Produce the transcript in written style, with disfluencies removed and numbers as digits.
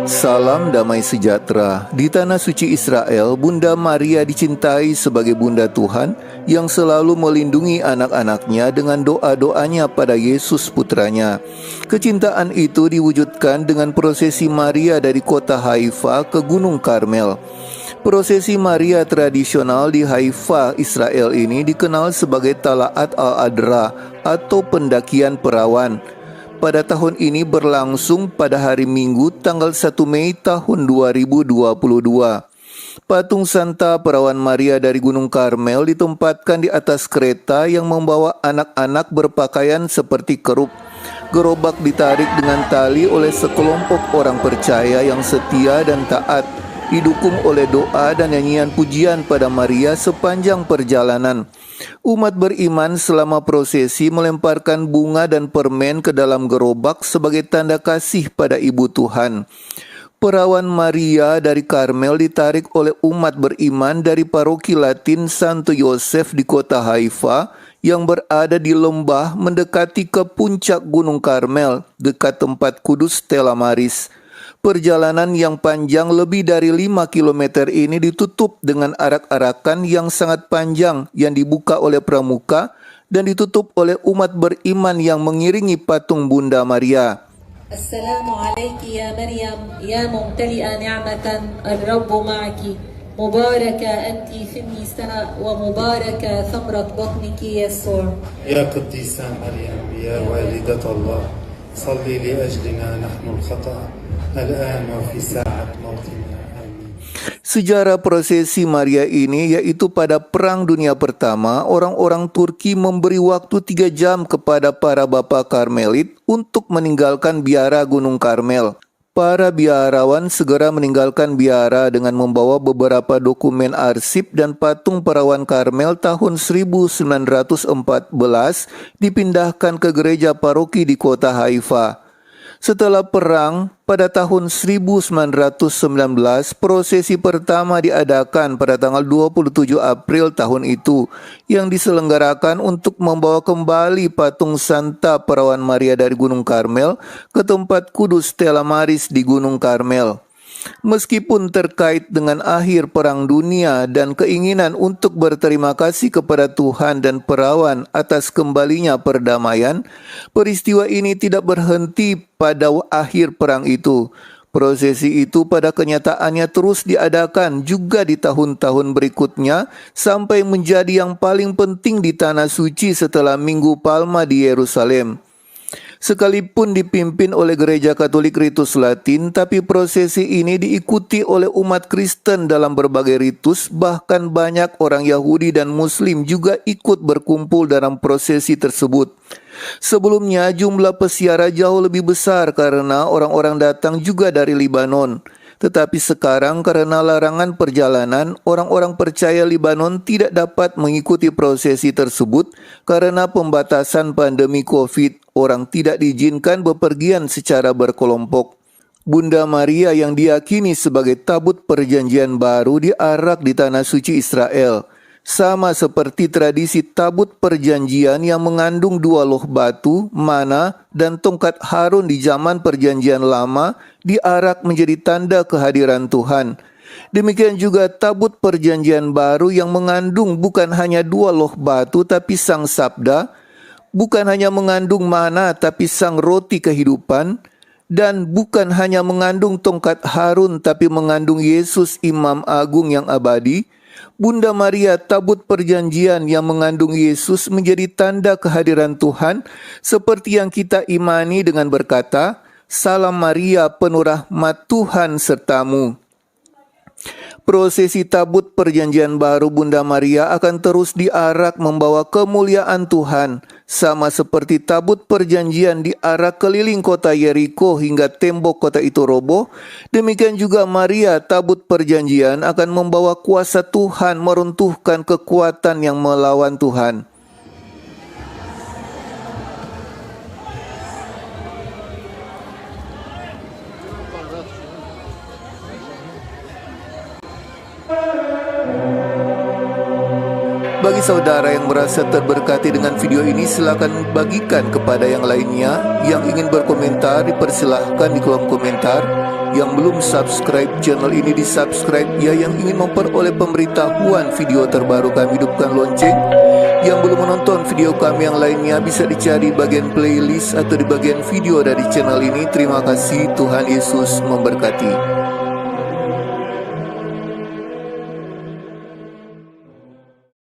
Salam damai sejahtera. Di tanah suci Israel, Bunda Maria dicintai sebagai Bunda Tuhan yang selalu melindungi anak-anaknya dengan doa-doanya pada Yesus putranya. Kecintaan itu diwujudkan dengan prosesi Maria dari kota Haifa ke Gunung Karmel. Prosesi Maria tradisional di Haifa, Israel ini dikenal sebagai Talaat al-Adra atau pendakian perawan. Pada tahun ini berlangsung pada hari Minggu tanggal 1 Mei tahun 2022. Patung Santa Perawan Maria dari Gunung Karmel ditempatkan di atas kereta yang membawa anak-anak berpakaian seperti kerub. Gerobak ditarik dengan tali oleh sekelompok orang percaya yang setia dan taat, didukung oleh doa dan nyanyian pujian pada Maria sepanjang perjalanan. Umat beriman selama prosesi melemparkan bunga dan permen ke dalam gerobak sebagai tanda kasih pada Ibu Tuhan. Perawan Maria dari Karmel ditarik oleh umat beriman dari paroki Latin Santo Yosef di kota Haifa yang berada di lembah mendekati ke puncak Gunung Karmel dekat tempat kudus Stella Maris. Perjalanan yang panjang lebih dari 5 km ini ditutup dengan arak-arakan yang sangat panjang yang dibuka oleh pramuka dan ditutup oleh umat beriman yang mengiringi patung Bunda Maria. Assalamu alayki ya Maryam ya mumtali'a ni'matan ar-Rabbu ma'aki mubaraka anti fi nisa wa mubaraka thamrat batniki Yasur. Ya Qaddisa Maryam ya walidat Allah salli li ajlina nahnu al-khata' al-an wa fi sa'at mautina. Sejarah prosesi Maria ini yaitu pada Perang Dunia Pertama, orang-orang Turki memberi waktu 3 jam kepada para bapak Karmelit untuk meninggalkan biara Gunung Karmel. Para biarawan segera meninggalkan biara dengan membawa beberapa dokumen arsip dan patung perawan Karmel tahun 1914 dipindahkan ke gereja paroki di kota Haifa. Setelah perang, pada tahun 1919, prosesi pertama diadakan pada tanggal 27 April tahun itu, yang diselenggarakan untuk membawa kembali patung Santa Perawan Maria dari Gunung Karmel ke tempat kudus Stella Maris di Gunung Karmel. Meskipun terkait dengan akhir Perang Dunia dan keinginan untuk berterima kasih kepada Tuhan dan perawan atas kembalinya perdamaian, peristiwa ini tidak berhenti pada akhir perang itu. Prosesi itu pada kenyataannya terus diadakan juga di tahun-tahun berikutnya sampai menjadi yang paling penting di Tanah Suci setelah Minggu Palma di Yerusalem. Sekalipun dipimpin oleh Gereja Katolik Ritus Latin, tapi prosesi ini diikuti oleh umat Kristen dalam berbagai ritus, bahkan banyak orang Yahudi dan Muslim juga ikut berkumpul dalam prosesi tersebut. Sebelumnya jumlah peziarah jauh lebih besar karena orang-orang datang juga dari Libanon. Tetapi sekarang karena larangan perjalanan, orang-orang percaya Libanon tidak dapat mengikuti prosesi tersebut karena pembatasan pandemi COVID. Orang tidak diizinkan bepergian secara berkelompok. Bunda Maria yang diyakini sebagai tabut perjanjian baru diarak di Tanah Suci Israel. Sama seperti tradisi tabut perjanjian yang mengandung 2 loh batu, mana, dan tongkat Harun di zaman perjanjian lama diarak menjadi tanda kehadiran Tuhan. Demikian juga tabut perjanjian baru yang mengandung bukan hanya 2 loh batu tapi sang sabda, bukan hanya mengandung mana tapi sang roti kehidupan, dan bukan hanya mengandung tongkat Harun tapi mengandung Yesus Imam Agung yang abadi. Bunda Maria tabut perjanjian yang mengandung Yesus menjadi tanda kehadiran Tuhan, seperti yang kita imani dengan berkata, Salam Maria penuh rahmat Tuhan sertamu. Prosesi tabut perjanjian baru Bunda Maria akan terus diarak membawa kemuliaan Tuhan, sama seperti tabut perjanjian diarak keliling kota Yeriko hingga tembok kota itu roboh. Demikian juga Maria tabut perjanjian akan membawa kuasa Tuhan meruntuhkan kekuatan yang melawan Tuhan. Bagi saudara yang merasa terberkati dengan video ini, silakan bagikan kepada yang lainnya. Yang ingin berkomentar, dipersilahkan di kolom komentar. Yang belum subscribe channel ini, di subscribe ya. Yang ingin memperoleh pemberitahuan video terbaru kami, hidupkan lonceng. Yang belum menonton video kami yang lainnya, bisa dicari bagian playlist atau di bagian video dari channel ini. Terima kasih, Tuhan Yesus memberkati.